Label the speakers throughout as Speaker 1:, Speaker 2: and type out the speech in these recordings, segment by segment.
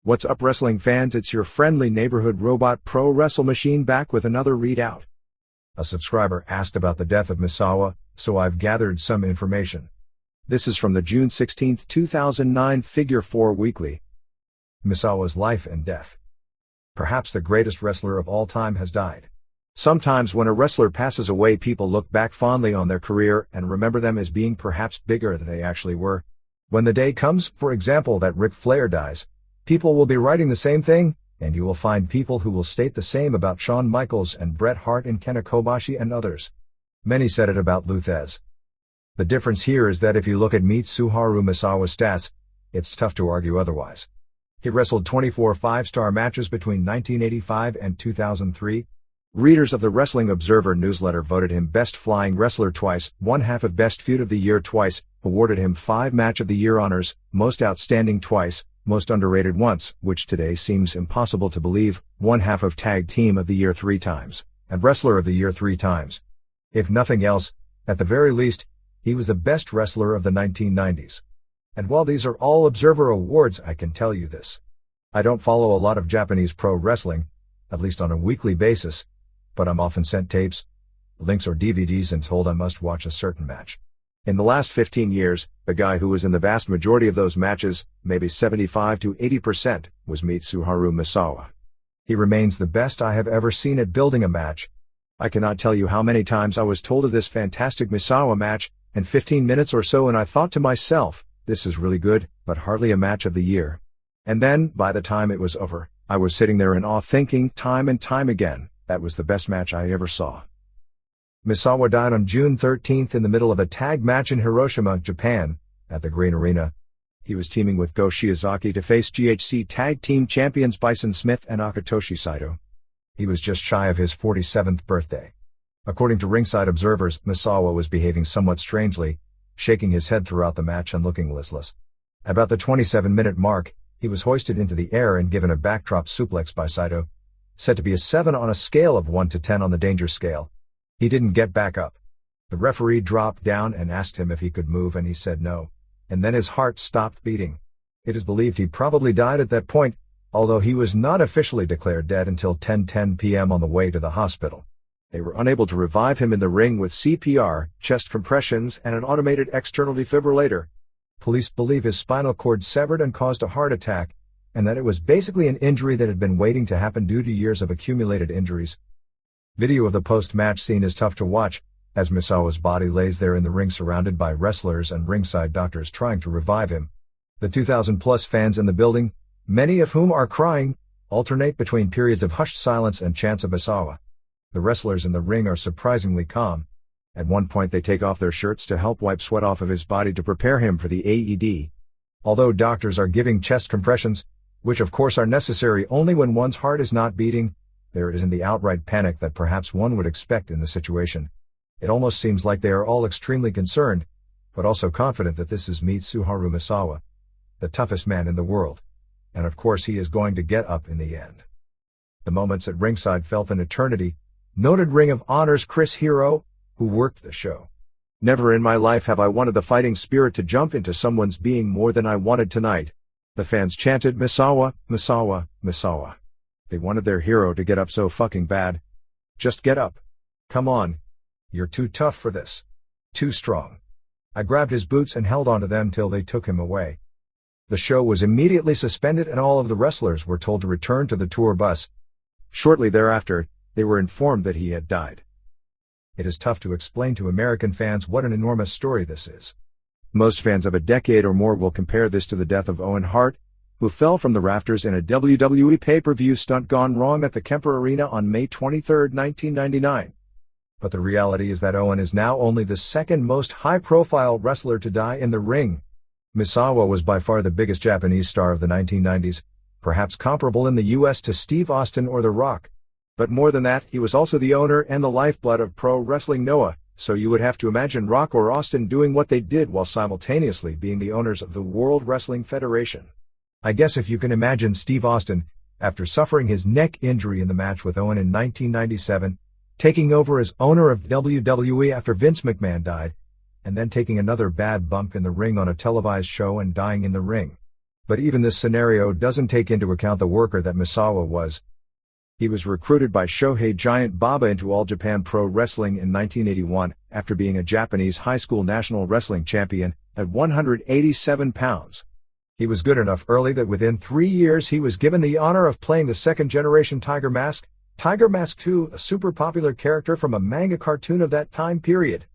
Speaker 1: What's up, wrestling fans? It's your friendly neighborhood robot ProWrestleMachine back with another readout.
Speaker 2: A subscriber asked about the death of Misawa, so I've gathered some information.
Speaker 1: This is from the June 16, 2009 Figure 4 Weekly.
Speaker 2: Misawa's life and death. Perhaps the greatest wrestler of all time has died.
Speaker 1: Sometimes when a wrestler passes away, people look back fondly on their career and remember them as being perhaps bigger than they actually were. When the day comes, for example, that Ric Flair dies, people will be writing the same thing, and you will find people who will state the same about Shawn Michaels and Bret Hart and Kenta Kobashi and others. Many said it about Lou Thesz. The difference here is that if you look at Mitsuharu Misawa's stats, it's tough to argue otherwise. He wrestled 24 five-star matches between 1985 and 2003. Readers of the Wrestling Observer newsletter voted him Best Flying Wrestler twice, one half of Best Feud of the Year twice, awarded him 5 Match of the Year honors, Most Outstanding twice, Most Underrated once, which today seems impossible to believe, one half of Tag Team of the Year 3 times, and Wrestler of the Year 3 times. If nothing else, at the very least, he was the best wrestler of the 1990s. And while these are all Observer awards, I can tell you this. I don't follow a lot of Japanese pro wrestling, at least on a weekly basis, but I'm often sent tapes, links or DVDs and told I must watch a certain match. In the last 15 years, the guy who was in the vast majority of those matches, maybe 75 to 80%, was Mitsuharu Misawa. He remains the best I have ever seen at building a match. I cannot tell you how many times I was told of this fantastic Misawa match, in 15 minutes or so, and I thought to myself, this is really good, but hardly a match of the year. And then, by the time it was over, I was sitting there in awe thinking, time and time again, that was the best match I ever saw. Misawa died on June 13 in the middle of a tag match in Hiroshima, Japan, at the Green Arena. He was teaming with Go Shiozaki to face GHC Tag Team Champions Bison Smith and Akitoshi Saito. He was just shy of his 47th birthday. According to ringside observers, Misawa was behaving somewhat strangely, shaking his head throughout the match and looking listless. About the 27-minute mark, he was hoisted into the air and given a backdrop suplex by Saito, said to be a 7 on a scale of 1 to 10 on the danger scale. He didn't get back up. The referee dropped down and asked him if he could move, and he said no. And then his heart stopped beating. It is believed he probably died at that point, although he was not officially declared dead until 10:10 p.m. on the way to the hospital. They were unable to revive him in the ring with CPR, chest compressions, and an automated external defibrillator. Police believe his spinal cord severed and caused a heart attack, and that it was basically an injury that had been waiting to happen due to years of accumulated injuries. Video of the post-match scene is tough to watch, as Misawa's body lays there in the ring surrounded by wrestlers and ringside doctors trying to revive him. The 2,000-plus fans in the building, many of whom are crying, alternate between periods of hushed silence and chants of Misawa. The wrestlers in the ring are surprisingly calm. At one point they take off their shirts to help wipe sweat off of his body to prepare him for the AED. Although doctors are giving chest compressions, which of course are necessary only when one's heart is not beating, there isn't the outright panic that perhaps one would expect in the situation. It almost seems like they are all extremely concerned, but also confident that this is Mitsuharu Misawa, the toughest man in the world. And of course he is going to get up in the end. The moments at ringside felt an eternity, noted Ring of Honor's Chris Hero, who worked the show. Never in my life have I wanted the fighting spirit to jump into someone's being more than I wanted tonight. The fans chanted, Misawa, Misawa, Misawa. They wanted their hero to get up so fucking bad. Just get up. Come on. You're too tough for this. Too strong. I grabbed his boots and held onto them till they took him away. The show was immediately suspended and all of the wrestlers were told to return to the tour bus. Shortly thereafter, they were informed that he had died. It is tough to explain to American fans what an enormous story this is. Most fans of a decade or more will compare this to the death of Owen Hart, who fell from the rafters in a WWE pay-per-view stunt gone wrong at the Kemper Arena on May 23, 1999. But the reality is that Owen is now only the second most high-profile wrestler to die in the ring. Misawa was by far the biggest Japanese star of the 1990s, perhaps comparable in the US to Steve Austin or The Rock. But more than that, he was also the owner and the lifeblood of pro wrestling Noah, so you would have to imagine Rock or Austin doing what they did while simultaneously being the owners of the World Wrestling Federation. I guess if you can imagine Steve Austin, after suffering his neck injury in the match with Owen in 1997, taking over as owner of WWE after Vince McMahon died, and then taking another bad bump in the ring on a televised show and dying in the ring. But even this scenario doesn't take into account the worker that Misawa was. He was recruited by Shohei Giant Baba into All Japan Pro Wrestling in 1981, after being a Japanese high school national wrestling champion at 187 pounds. He was good enough early that within 3 years he was given the honor of playing the second-generation Tiger Mask 2, a super popular character from a manga cartoon of that time period.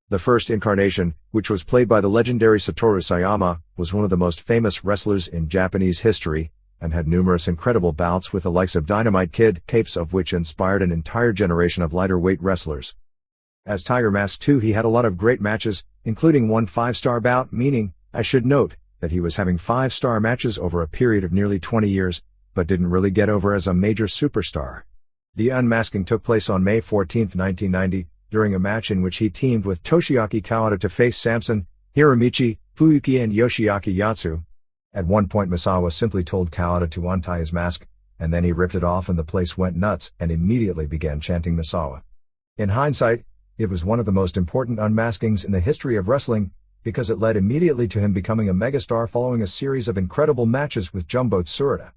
Speaker 1: The first incarnation, which was played by the legendary Satoru Sayama, was one of the most famous wrestlers in Japanese history, and had numerous incredible bouts with the likes of Dynamite Kid, capes of which inspired an entire generation of lighter-weight wrestlers. As Tiger Mask 2, he had a lot of great matches, including one 5-star bout, meaning, I should note, that he was having 5-star matches over a period of nearly 20 years, but didn't really get over as a major superstar. The unmasking took place on May 14, 1990, during a match in which he teamed with Toshiaki Kawada to face Samson, Hiromichi, Fuyuki and Yoshiaki Yatsu. At one point Misawa simply told Kawada to untie his mask, and then he ripped it off and the place went nuts and immediately began chanting Misawa. In hindsight, it was one of the most important unmaskings in the history of wrestling, because it led immediately to him becoming a megastar following a series of incredible matches with Jumbo Tsuruta.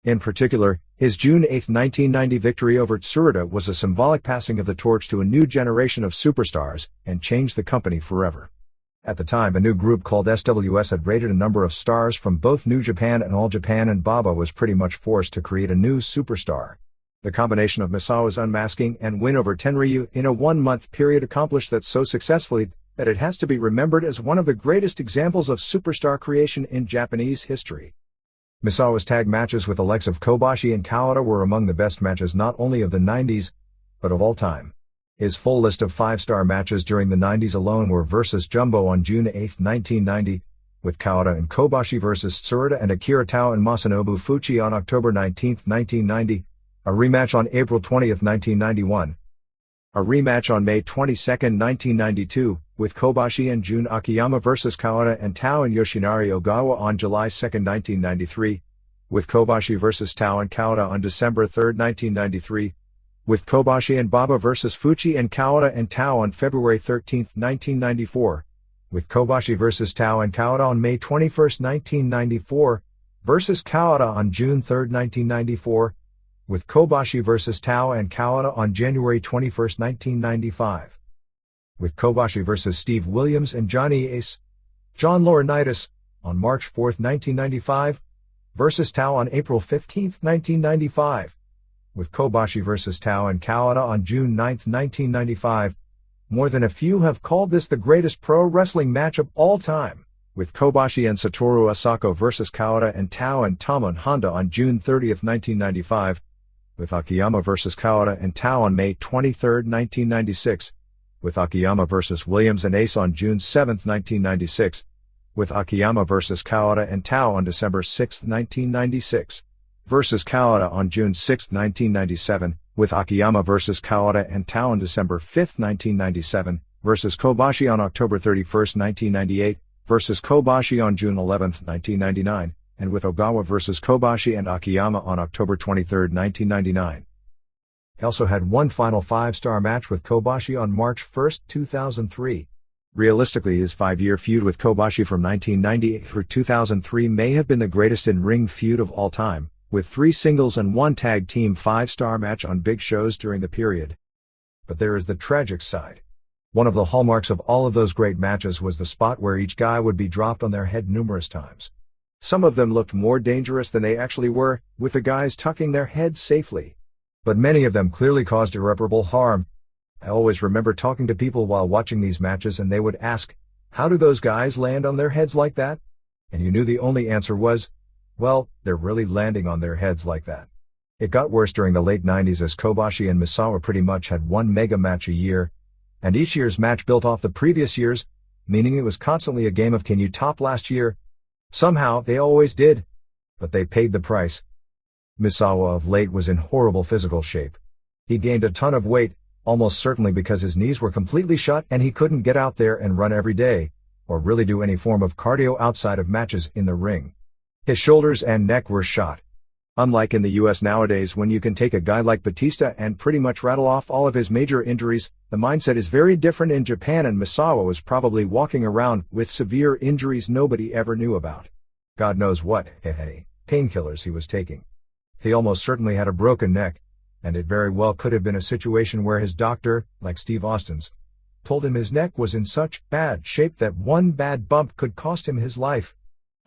Speaker 1: In particular, his June 8, 1990 victory over Tsuruta was a symbolic passing of the torch to a new generation of superstars, and changed the company forever. At the time, a new group called SWS had raided a number of stars from both New Japan and All Japan, and Baba was pretty much forced to create a new superstar. The combination of Misawa's unmasking and win over Tenryu in a 1-month period accomplished that so successfully that it has to be remembered as one of the greatest examples of superstar creation in Japanese history. Misawa's tag matches with the likes of Kobashi and Kawada were among the best matches not only of the 90s, but of all time. His full list of 5-star matches during the 90s alone were versus Jumbo on June 8, 1990, with Kawada and Kobashi versus Tsuruta and Akira Tao and Masanobu Fuchi on October 19, 1990, a rematch on April 20, 1991, a rematch on May 22, 1992, with Kobashi and Jun Akiyama versus Kawada and Tao and Yoshinari Ogawa on July 2, 1993, with Kobashi versus Tao and Kawada on December 3, 1993, with Kobashi and Baba versus Fuchi and Kawada and Tao on February 13, 1994, with Kobashi versus Tao and Kawada on May 21, 1994, versus Kawada on June 3, 1994, with Kobashi versus Tao and Kawada on January 21, 1995. With Kobashi versus Steve Williams and Johnny Ace, John Laurinaitis, on March 4, 1995, versus Tao on April 15, 1995. With Kobashi versus Tao and Kawada on June 9, 1995. More than a few have called this the greatest pro wrestling match of all time. With Kobashi and Satoru Asako versus Kawada and Tao and Tamon Honda on June 30, 1995. With Akiyama versus Kawada and Tao on May 23, 1996. With Akiyama versus Williams and Ace on June 7, 1996. With Akiyama versus Kawada and Tao on December 6, 1996. Versus Kawada on June 6, 1997. With Akiyama versus Kawada and Tao on December 5, 1997. Versus Kobashi on October 31, 1998. Versus Kobashi on June 11, 1999. And with Ogawa versus Kobashi and Akiyama on October 23, 1999. He also had one final 5-star match with Kobashi on March 1, 2003. Realistically, his 5-year feud with Kobashi from 1998 through 2003 may have been the greatest in-ring feud of all time, with 3 singles and 1 tag team 5-star match on big shows during the period. But there is the tragic side. One of the hallmarks of all of those great matches was the spot where each guy would be dropped on their head numerous times. Some of them looked more dangerous than they actually were, with the guys tucking their heads safely. But many of them clearly caused irreparable harm. I always remember talking to people while watching these matches and they would ask, how do those guys land on their heads like that? And you knew the only answer was, well, they're really landing on their heads like that. It got worse during the late 90s as Kobashi and Misawa pretty much had one mega match a year, and each year's match built off the previous year's, meaning it was constantly a game of can you top last year? Somehow, they always did. But they paid the price. Misawa of late was in horrible physical shape. He gained a ton of weight, almost certainly because his knees were completely shut and he couldn't get out there and run every day, or really do any form of cardio outside of matches in the ring. His shoulders and neck were shot. Unlike in the US nowadays when you can take a guy like Batista and pretty much rattle off all of his major injuries, the mindset is very different in Japan, and Misawa was probably walking around with severe injuries nobody ever knew about. God knows what, if any, painkillers he was taking. He almost certainly had a broken neck, and it very well could have been a situation where his doctor, like Steve Austin's, told him his neck was in such bad shape that one bad bump could cost him his life.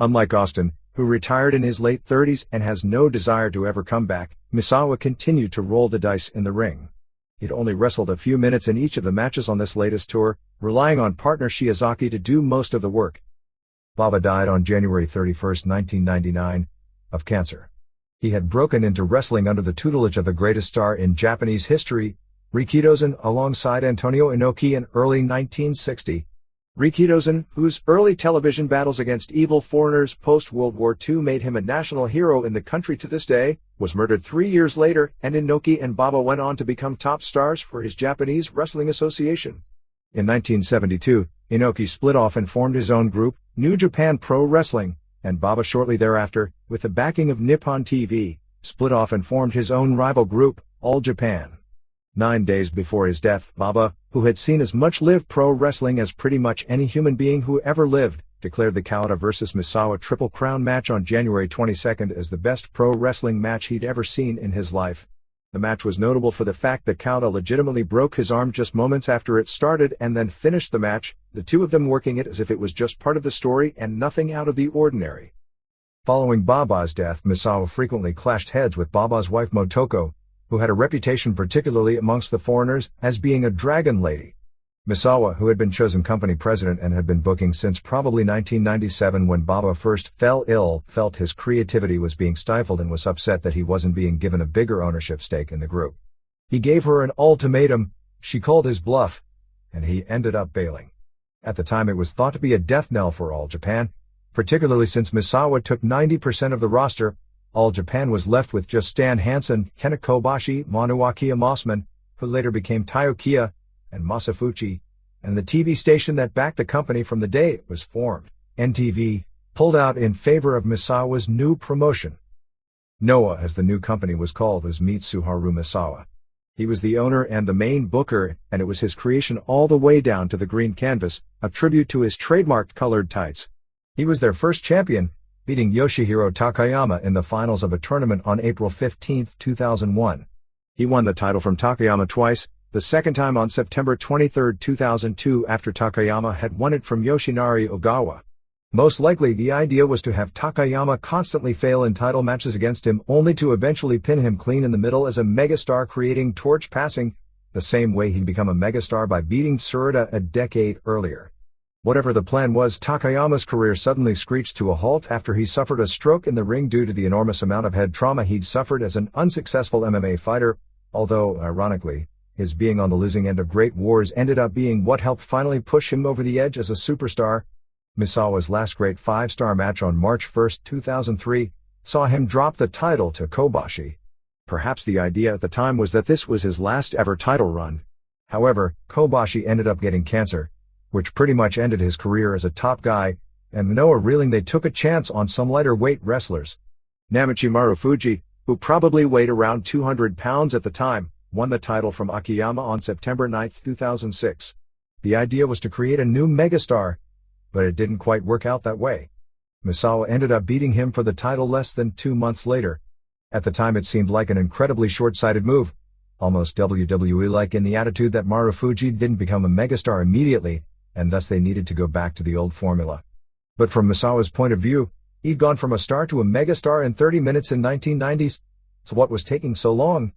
Speaker 1: Unlike Austin, who retired in his late 30s and has no desire to ever come back, Misawa continued to roll the dice in the ring. He'd only wrestled a few minutes in each of the matches on this latest tour, relying on partner Shiozaki to do most of the work. Baba died on January 31, 1999, of cancer. He had broken into wrestling under the tutelage of the greatest star in Japanese history, Rikidozan, alongside Antonio Inoki in early 1960. Rikidozan, whose early television battles against evil foreigners post-World War II made him a national hero in the country to this day, was murdered 3 years later, and Inoki and Baba went on to become top stars for his Japanese Wrestling Association. In 1972, Inoki split off and formed his own group, New Japan Pro Wrestling, and Baba shortly thereafter, with the backing of Nippon TV, split off and formed his own rival group, All Japan. 9 days before his death, Baba, who had seen as much live pro wrestling as pretty much any human being who ever lived, declared the Kawada vs. Misawa Triple Crown match on January 22 as the best pro wrestling match he'd ever seen in his life. The match was notable for the fact that Kawada legitimately broke his arm just moments after it started and then finished the match, the two of them working it as if it was just part of the story and nothing out of the ordinary. Following Baba's death, Misawa frequently clashed heads with Baba's wife Motoko, who had a reputation particularly amongst the foreigners as being a dragon lady. Misawa, who had been chosen company president and had been booking since probably 1997 when Baba first fell ill, felt his creativity was being stifled and was upset that he wasn't being given a bigger ownership stake in the group. He gave her an ultimatum, she called his bluff, and he ended up bailing. At the time it was thought to be a death knell for All Japan, particularly since Misawa took 90% of the roster. All Japan was left with just Stan Hansen, Kenta Kobashi, Manuaki Mossman, who later became Taiyo Kiya, and Masafuchi, and the TV station that backed the company from the day it was formed, NTV, pulled out in favor of Misawa's new promotion. Noah, as the new company was called, was Mitsuharu Misawa. He was the owner and the main booker, and it was his creation all the way down to the green canvas, a tribute to his trademarked colored tights. He was their first champion, beating Yoshihiro Takayama in the finals of a tournament on April 15, 2001. He won the title from Takayama twice, the second time on September 23, 2002 after Takayama had won it from Yoshinari Ogawa. Most likely the idea was to have Takayama constantly fail in title matches against him only to eventually pin him clean in the middle as a megastar, creating torch passing, the same way he'd become a megastar by beating Tsuruta a decade earlier. Whatever the plan was, Takayama's career suddenly screeched to a halt after he suffered a stroke in the ring due to the enormous amount of head trauma he'd suffered as an unsuccessful MMA fighter, although, ironically, his being on the losing end of great wars ended up being what helped finally push him over the edge as a superstar. Misawa's last great 5-star match on March 1, 2003, saw him drop the title to Kobashi. Perhaps the idea at the time was that this was his last ever title run. However, Kobashi ended up getting cancer, which pretty much ended his career as a top guy, and Noah reeling they took a chance on some lighter weight wrestlers. Namichi Marufuji, who probably weighed around 200 pounds at the time, won the title from Akiyama on September 9, 2006. The idea was to create a new megastar, but it didn't quite work out that way. Misawa ended up beating him for the title less than 2 months later. At the time it seemed like an incredibly short-sighted move, almost WWE-like in the attitude that Marufuji didn't become a megastar immediately, and thus they needed to go back to the old formula. But from Misawa's point of view, he'd gone from a star to a megastar in 30 minutes in 1990s, so what was taking so long?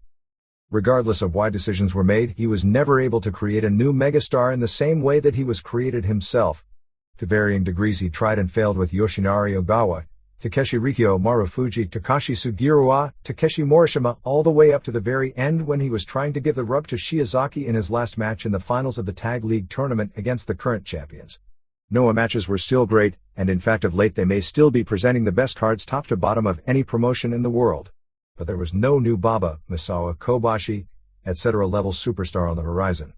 Speaker 1: Regardless of why decisions were made, he was never able to create a new megastar in the same way that he was created himself. To varying degrees he tried and failed with Yoshinari Ogawa, Takeshi Rikyo, Marufuji, Takashi Sugiura, Takeshi Morishima, all the way up to the very end when he was trying to give the rub to Shiozaki in his last match in the finals of the Tag League tournament against the current champions. Noah matches were still great, and in fact of late they may still be presenting the best cards top to bottom of any promotion in the world. But there was no new Baba, Misawa, Kobashi, etc. level superstar on the horizon.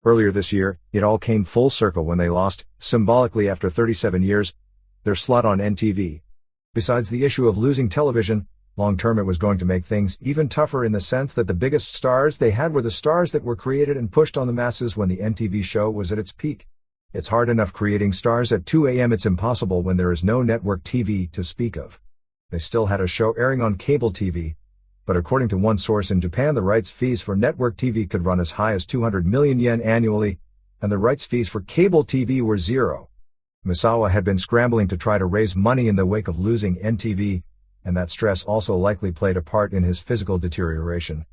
Speaker 1: Earlier this year, it all came full circle when they lost, symbolically after 37 years, their slot on NTV. Besides the issue of losing television, long-term it was going to make things even tougher in the sense that the biggest stars they had were the stars that were created and pushed on the masses when the NTV show was at its peak. It's hard enough creating stars at 2 a.m. It's impossible when there is no network TV to speak of. They still had a show airing on cable TV, but according to one source in Japan, the rights fees for network TV could run as high as 200 million yen annually, and the rights fees for cable TV were zero. Misawa had been scrambling to try to raise money in the wake of losing NTV, and that stress also likely played a part in his physical deterioration.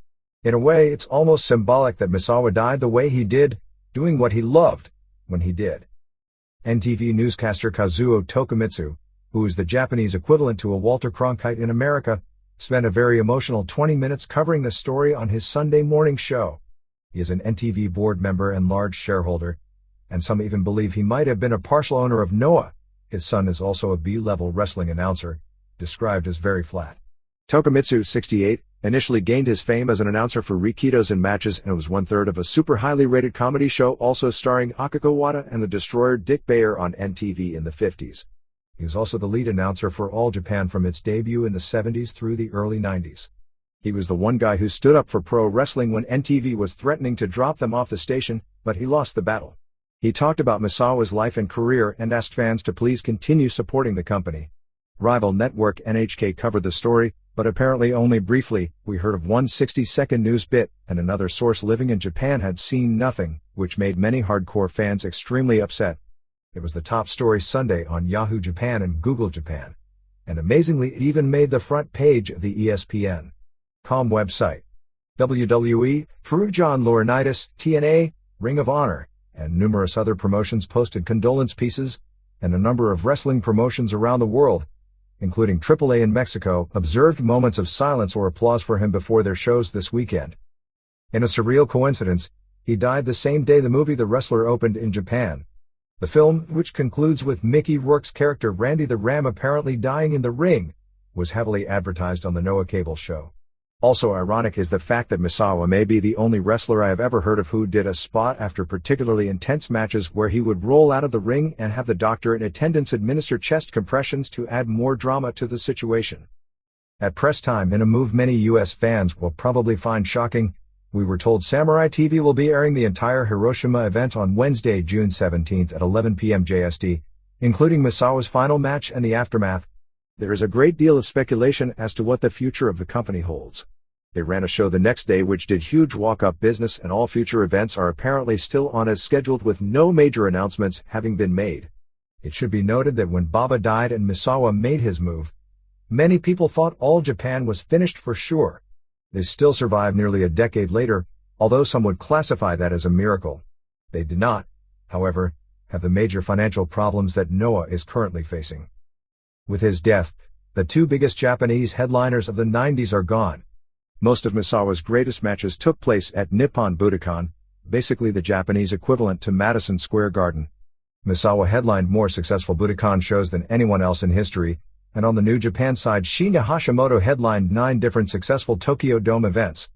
Speaker 1: In a way, it's almost symbolic that Misawa died the way he did, doing what he loved, when he did. NTV newscaster Kazuo Tokumitsu, who is the Japanese equivalent to a Walter Cronkite in America, spent a very emotional 20 minutes covering the story on his Sunday morning show. He is an NTV board member and large shareholder, and some even believe he might have been a partial owner of Noah. His son is also a B-level wrestling announcer, described as very flat.
Speaker 2: Tokumitsu, 68, initially gained his fame as an announcer for Rikitos in matches and was one-third of a super highly rated comedy show also starring Akiko Wada and the Destroyer Dick Bayer on NTV in the 50s. He was also the lead announcer for All Japan from its debut in the 70s through the early 90s. He was the one guy who stood up for pro wrestling when NTV was threatening to drop them off the station, but he lost the battle. He talked about Misawa's life and career and asked fans to please continue supporting the company. Rival network NHK covered the story, but apparently only briefly. We heard of one 60-second news bit, and another source living in Japan had seen nothing, which made many hardcore fans extremely upset. It was the top story Sunday on Yahoo Japan and Google Japan. And amazingly, it even made the front page of the ESPN.com website. WWE, Furujan Laurinaitis, TNA, Ring of Honor, and numerous other promotions posted condolence pieces, and a number of wrestling promotions around the world, including AAA in Mexico, observed moments of silence or applause for him before their shows this weekend. In a surreal coincidence, he died the same day the movie The Wrestler opened in Japan. The film, which concludes with Mickey Rourke's character Randy the Ram apparently dying in the ring, was heavily advertised on the Noah cable show. Also ironic is the fact that Misawa may be the only wrestler I have ever heard of who did a spot after particularly intense matches where he would roll out of the ring and have the doctor in attendance administer chest compressions to add more drama to the situation. At press time, in a move many US fans will probably find shocking, we were told Samurai TV will be airing the entire Hiroshima event on Wednesday, June 17th at 11 p.m. JST, including Misawa's final match and the aftermath. There is a great deal of speculation as to what the future of the company holds. They ran a show the next day which did huge walk-up business, and all future events are apparently still on as scheduled with no major announcements having been made. It should be noted that when Baba died and Misawa made his move, many people thought All Japan was finished for sure. They still survived nearly a decade later, although some would classify that as a miracle. They did not, however, have the major financial problems that Noah is currently facing. With his death, the two biggest Japanese headliners of the 90s are gone. Most of Misawa's greatest matches took place at Nippon Budokan, basically the Japanese equivalent to Madison Square Garden. Misawa headlined more successful Budokan shows than anyone else in history, and on the New Japan side, Shinya Hashimoto headlined 9 different successful Tokyo Dome events.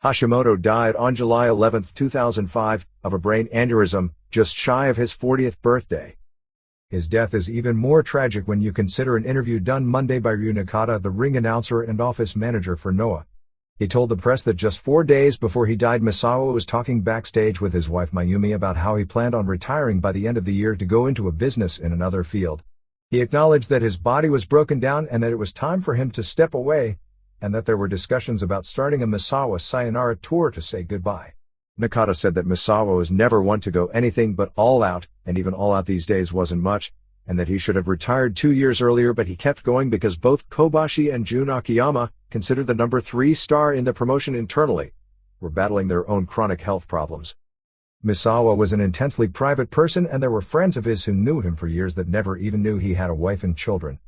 Speaker 2: Hashimoto died on July 11, 2005, of a brain aneurysm, just shy of his 40th birthday. His death is even more tragic when you consider an interview done Monday by Ryu Nakata, the ring announcer and office manager for Noah. He told the press that just 4 days before he died, Misawa was talking backstage with his wife Mayumi about how he planned on retiring by the end of the year to go into a business in another field. He acknowledged that his body was broken down and that it was time for him to step away, and that there were discussions about starting a Misawa Sayonara tour to say goodbye. Nakata said that Misawa was never one to go anything but all out, and even all out these days wasn't much, and that he should have retired 2 years earlier, but he kept going because both Kobashi and Jun Akiyama, considered the number 3 star in the promotion internally, were battling their own chronic health problems. Misawa was an intensely private person, and there were friends of his who knew him for years that never even knew he had a wife and children.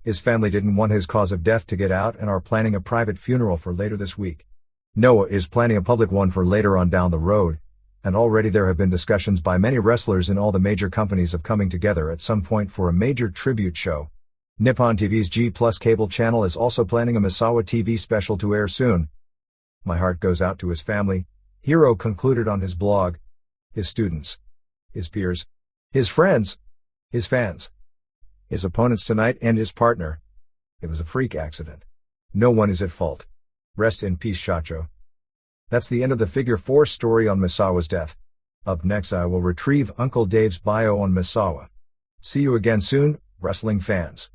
Speaker 2: His family didn't want his cause of death to get out and are planning a private funeral for later this week. Noah is planning a public one for later on down the road, and already there have been discussions by many wrestlers in all the major companies of coming together at some point for a major tribute show. Nippon TV's G Plus cable channel is also planning a Misawa TV special to air soon. My heart goes out to his family, Hiro concluded on his blog, his students, his peers, his friends, his fans, his opponents tonight, and his partner. It was a freak accident. No one is at fault. Rest in peace, Shacho. That's the end of the Figure 4 story on Misawa's death.
Speaker 1: Up next, I will retrieve Uncle Dave's bio on Misawa. See you again soon, wrestling fans.